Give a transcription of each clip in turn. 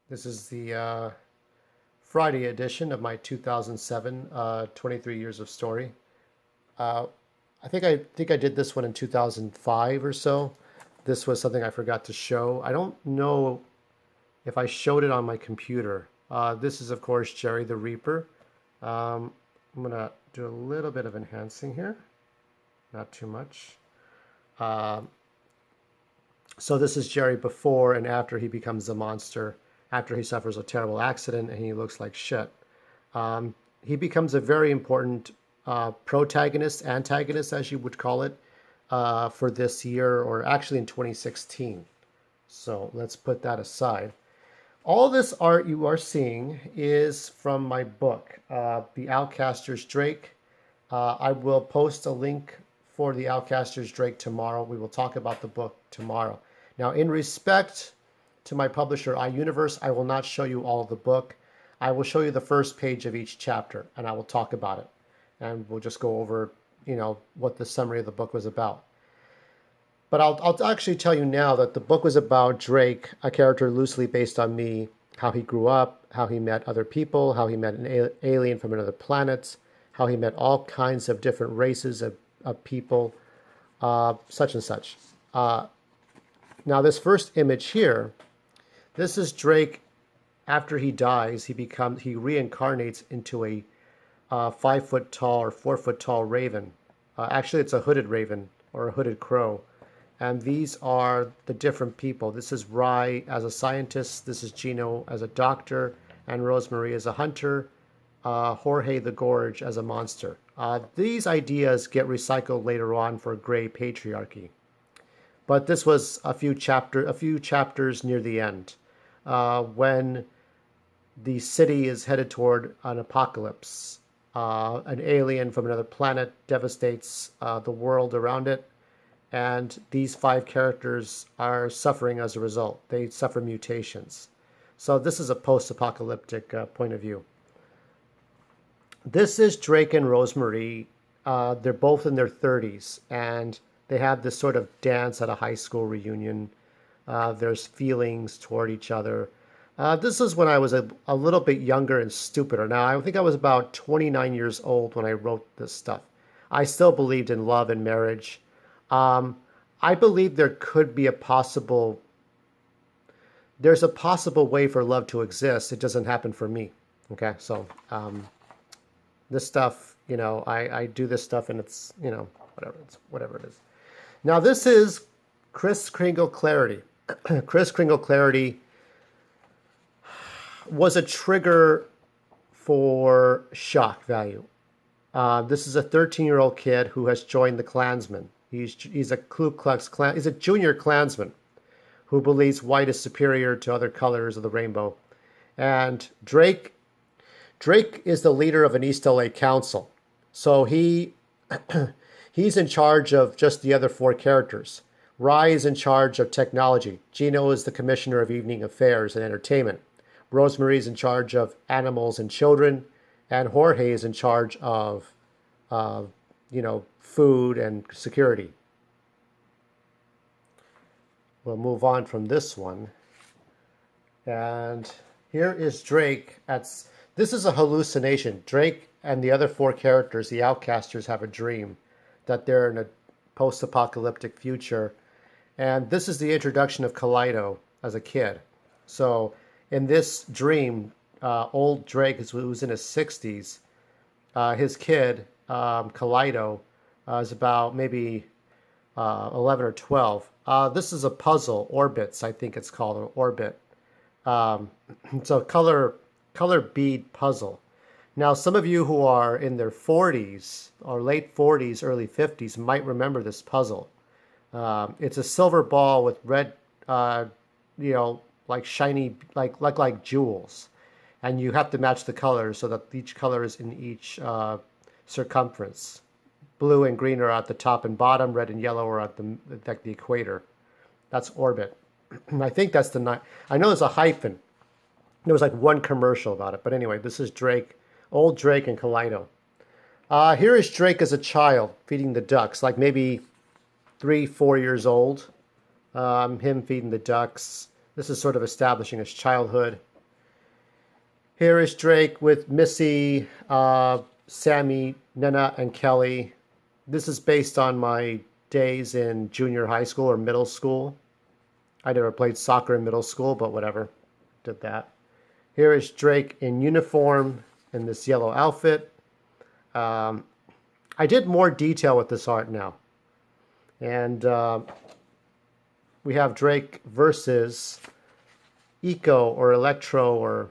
This is the Friday edition of my 2007 23 Years of Story. Uh, I think I did this one in 2005 or so. This was something I forgot to show. I don't know if I showed it on my computer. This is, of course, Jerry the Reaper. I'm going to do a little bit of enhancing here, not too much. Uh, so this is Jerry before and after he becomes a monster, after he suffers a terrible accident and he looks like shit. He becomes a very important protagonist, antagonist, as you would call it, for this year, or actually in 2016. So let's put that aside. All this art you are seeing is from my book, The Outcasters Drake. I will post a link for The Outcasters Drake tomorrow. We will talk about the book tomorrow. Now, in respect to my publisher, iUniverse, I will not show you all of the book. I will show you the first page of each chapter, and I will talk about it. And we'll just go over, what the summary of the book was about. But I'll actually tell you now that the book was about Drake, a character loosely based on me, how he grew up, how he met other people, how he met an alien from another planet, how he met all kinds of different races of people, such and such. Now, this first image here, this is Drake after he dies. He reincarnates into a 5 foot tall or 4 foot tall raven. Actually, it's a hooded raven or a hooded crow. And these are the different people. This is Rye as a scientist. This is Gino as a doctor. And Rosemary as a hunter. Jorge the Gorge as a monster. These ideas get recycled later on for gray patriarchy. But this was a few chapters near the end, when the city is headed toward an apocalypse. An alien from another planet devastates the world around it, and these 5 characters are suffering as a result. They suffer mutations. So this is a post-apocalyptic point of view. This is Drake and Rosemary. They're both in their 30s, and they have this sort of dance at a high school reunion. There's feelings toward each other. This is when I was a little bit younger and stupider. Now, I think I was about 29 years old when I wrote this stuff. I still believed in love and marriage. I believe there's a possible way for love to exist. It doesn't happen for me. Okay, so this stuff, I do this stuff and it's, whatever it is. Now, this is Kris Kringle Clarity. Kris Kringle Clarity was a trigger for shock value. This is a 13-year-old kid who has joined the Klansmen. He's a Ku Klux Klan. He's a junior Klansman who believes white is superior to other colors of the rainbow. And Drake is the leader of an East LA council. So he's in charge of just the other 4 characters. Rye is in charge of technology. Gino is the commissioner of evening affairs and entertainment. Rosemary is in charge of animals and children. And Jorge is in charge of, food and security. We'll move on from this one. And here is Drake. This is a hallucination. Drake and the other 4 characters, the Outcasters, have a dream that they're in a post-apocalyptic future. And this is the introduction of Kaleido as a kid. So in this dream, old Drake, who's in his 60s, his kid, Kaleido, is about maybe 11 or 12. This is a puzzle, Orbits, I think it's called, an orbit. It's a color bead puzzle. Now, some of you who are in their 40s or late 40s, early 50s might remember this puzzle. It's a silver ball with red, like shiny, like jewels. And you have to match the colors so that each color is in each circumference. Blue and green are at the top and bottom. Red and yellow are at the equator. That's orbit. I think that's I know there's a hyphen. There was like one commercial about it. But anyway, this is Drake, old Drake and Kaleido. Here is Drake as a child feeding the ducks, like maybe 3-4 years old. Him feeding the ducks. This is sort of establishing his childhood. Here is Drake with Missy, Sammy, Nena, and Kelly. This is based on my days in junior high school or middle school. I never played soccer in middle school, but whatever. Did that. Here is Drake in uniform in this yellow outfit. I did more detail with this art now. And we have Drake versus Eco or Electro or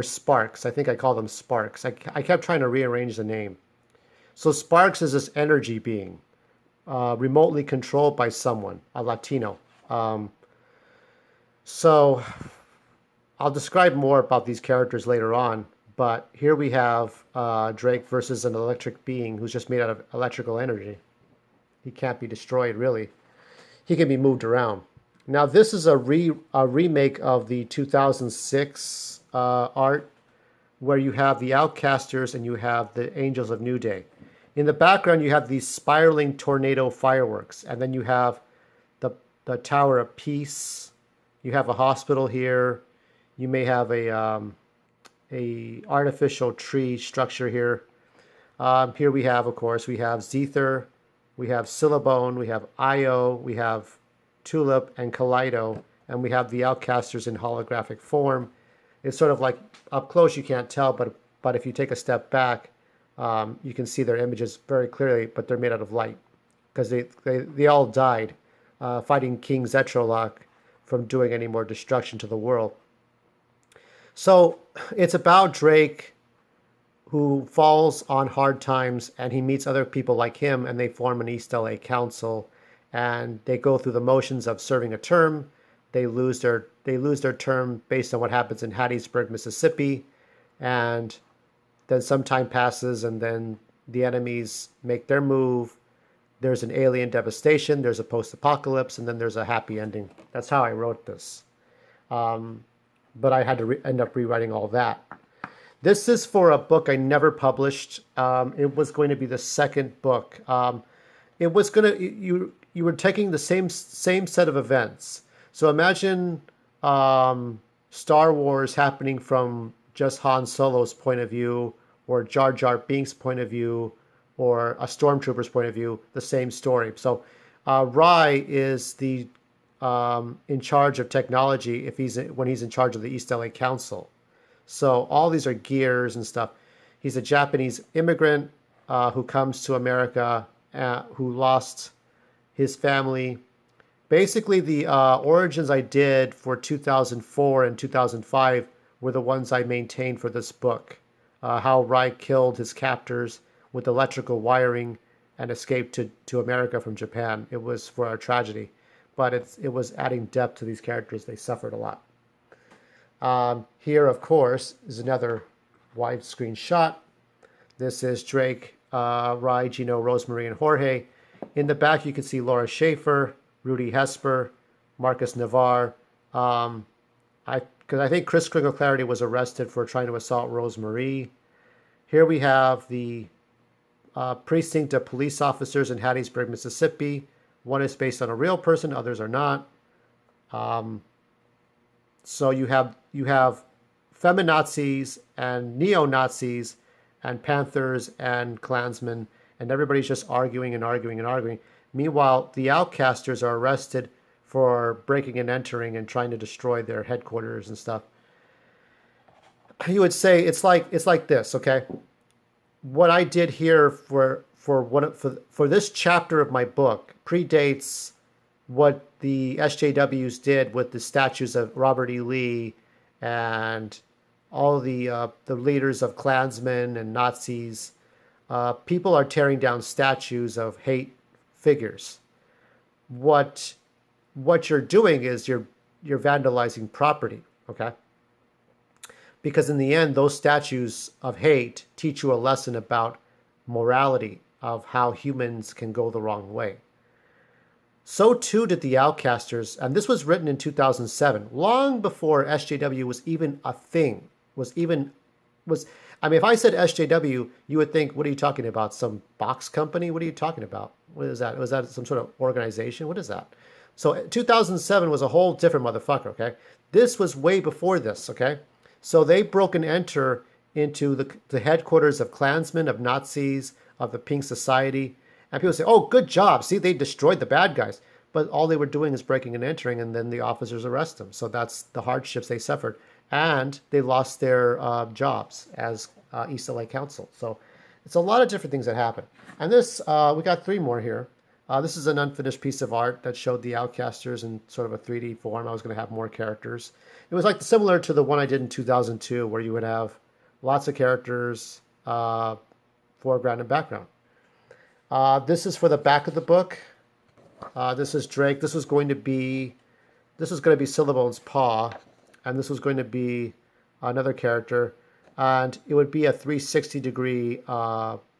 Sparks. I think I call them Sparks. I kept trying to rearrange the name. So Sparks is this energy being, remotely controlled by someone, a Latino. So I'll describe more about these characters later on, but here we have Drake versus an electric being who's just made out of electrical energy. He can't be destroyed, really. He can be moved around. Now, this is a remake of the 2006 art where you have the Outcasters and you have the Angels of New Day. In the background, you have these spiraling tornado fireworks, and then you have the Tower of Peace. You have a hospital here. You may have a artificial tree structure here. Here we have, of course, we have Zether, we have Syllabone, we have Io, we have Tulip and Kaleido, and we have the Outcasters in holographic form. It's sort of like up close you can't tell, but if you take a step back, you can see their images very clearly, but they're made out of light because they all died fighting King Zetralok from doing any more destruction to the world. So it's about Drake who falls on hard times and he meets other people like him and they form an East LA council and they go through the motions of serving a term. They lose their term based on what happens in Hattiesburg, Mississippi, and then some time passes and then the enemies make their move. There's an alien devastation, there's a post-apocalypse, and then there's a happy ending. That's how I wrote this. But I had to end up rewriting all that. This is for a book I never published. It was going to be the second book. It was going to, you were taking the same set of events. So imagine Star Wars happening from just Han Solo's point of view, or Jar Jar Binks' point of view, or a stormtrooper's point of view, the same story. So Rye is the in charge of technology when he's in charge of the East LA Council. So all these are gears and stuff. He's a Japanese immigrant who comes to America, who lost his family. Basically, the origins I did for 2004 and 2005 were the ones I maintained for this book. How Rye killed his captors with electrical wiring and escaped to America from Japan. It was for a tragedy, but it was adding depth to these characters. They suffered a lot. Here, of course, is another widescreen shot. This is Drake, Rye, Gino, Rosemary, and Jorge. In the back, you can see Laura Schaefer, Rudy Hesper, Marcus Navarre. Because I think Chris Kringle Clarity was arrested for trying to assault Rosemary. Here we have the precinct of police officers in Hattiesburg, Mississippi. One is based on a real person, others are not. So you have feminazis and neo-Nazis and Panthers and Klansmen, and everybody's just arguing and arguing and arguing. Meanwhile, the Outcasters are arrested for breaking and entering and trying to destroy their headquarters and stuff. You would say it's like this, okay? What I did here for this chapter of my book predates what the SJWs did with the statues of Robert E. Lee and all the leaders of Klansmen and Nazis. People are tearing down statues of hate figures. What you're doing is you're vandalizing property, okay? Because in the end, those statues of hate teach you a lesson about morality, of how humans can go the wrong way. So too did the Outcasters, and this was written in 2007, long before SJW was even a thing. I mean, if I said SJW, you would think, what are you talking about? Some box company? What are you talking about? What is that? Was that some sort of organization? What is that? So 2007 was a whole different motherfucker, okay? This was way before this, okay? So they broke and enter into the headquarters of Klansmen, of Nazis, of the Pink Society. And people say, oh, good job. See, they destroyed the bad guys. But all they were doing is breaking and entering, and then the officers arrest them. So that's the hardships they suffered. And they lost their jobs as East LA Council. So it's a lot of different things that happen. And this, we got three more here. This is an unfinished piece of art that showed the Outcasters in sort of a 3D form. I was going to have more characters. It was like similar to the one I did in 2002, where you would have lots of characters, foreground and background. This is for the back of the book. This is Drake. This was going to be Syllabone's paw, and this was going to be another character, and it would be a 360-degree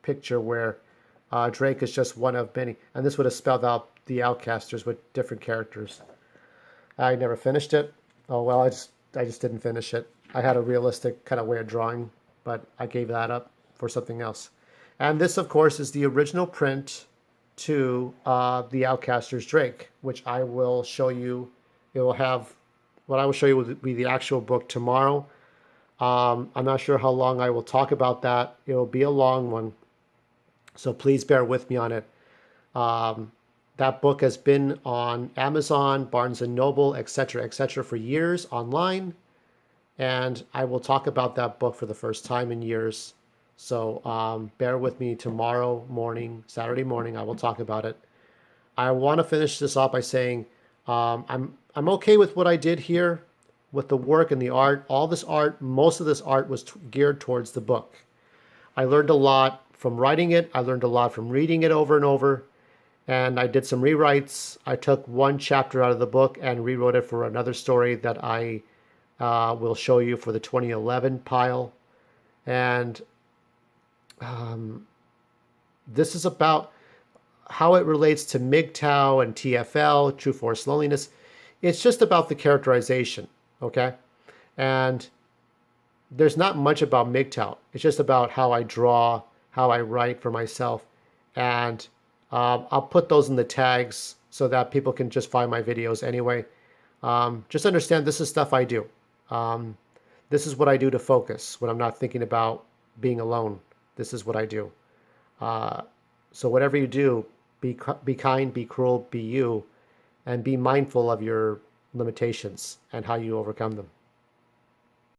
picture where Drake is just one of many, and this would have spelled out the Outcasters with different characters. I never finished it. Oh well, I just didn't finish it. I had a realistic kind of way of drawing, but I gave that up for something else. And this, of course, is the original print to the Outcasters Drake, which I will show you. It will have, what I will show you will be the actual book tomorrow. I'm not sure how long I will talk about that. It will be a long one, so please bear with me on it. That book has been on Amazon, Barnes & Noble, etc., for years online, and I will talk about that book for the first time in years. So bear with me tomorrow morning, Saturday morning, I will talk about it. I want to finish this off by saying I'm okay with what I did here with the work and the art. All this art, most of this art was geared towards the book. I learned a lot from writing it. I learned a lot from reading it over and over. And I did some rewrites. I took one chapter out of the book and rewrote it for another story that I will show you for the 2011 pile. And this is about how it relates to MGTOW and TFL, True Force Loneliness. It's just about the characterization, okay? And there's not much about MGTOW. It's just about how I draw, how I write for myself. And I'll put those in the tags so that people can just find my videos anyway. Just understand this is stuff I do. This is what I do to focus when I'm not thinking about being alone. This is what I do. So whatever you do, be kind, be cruel, be you, and be mindful of your limitations and how you overcome them.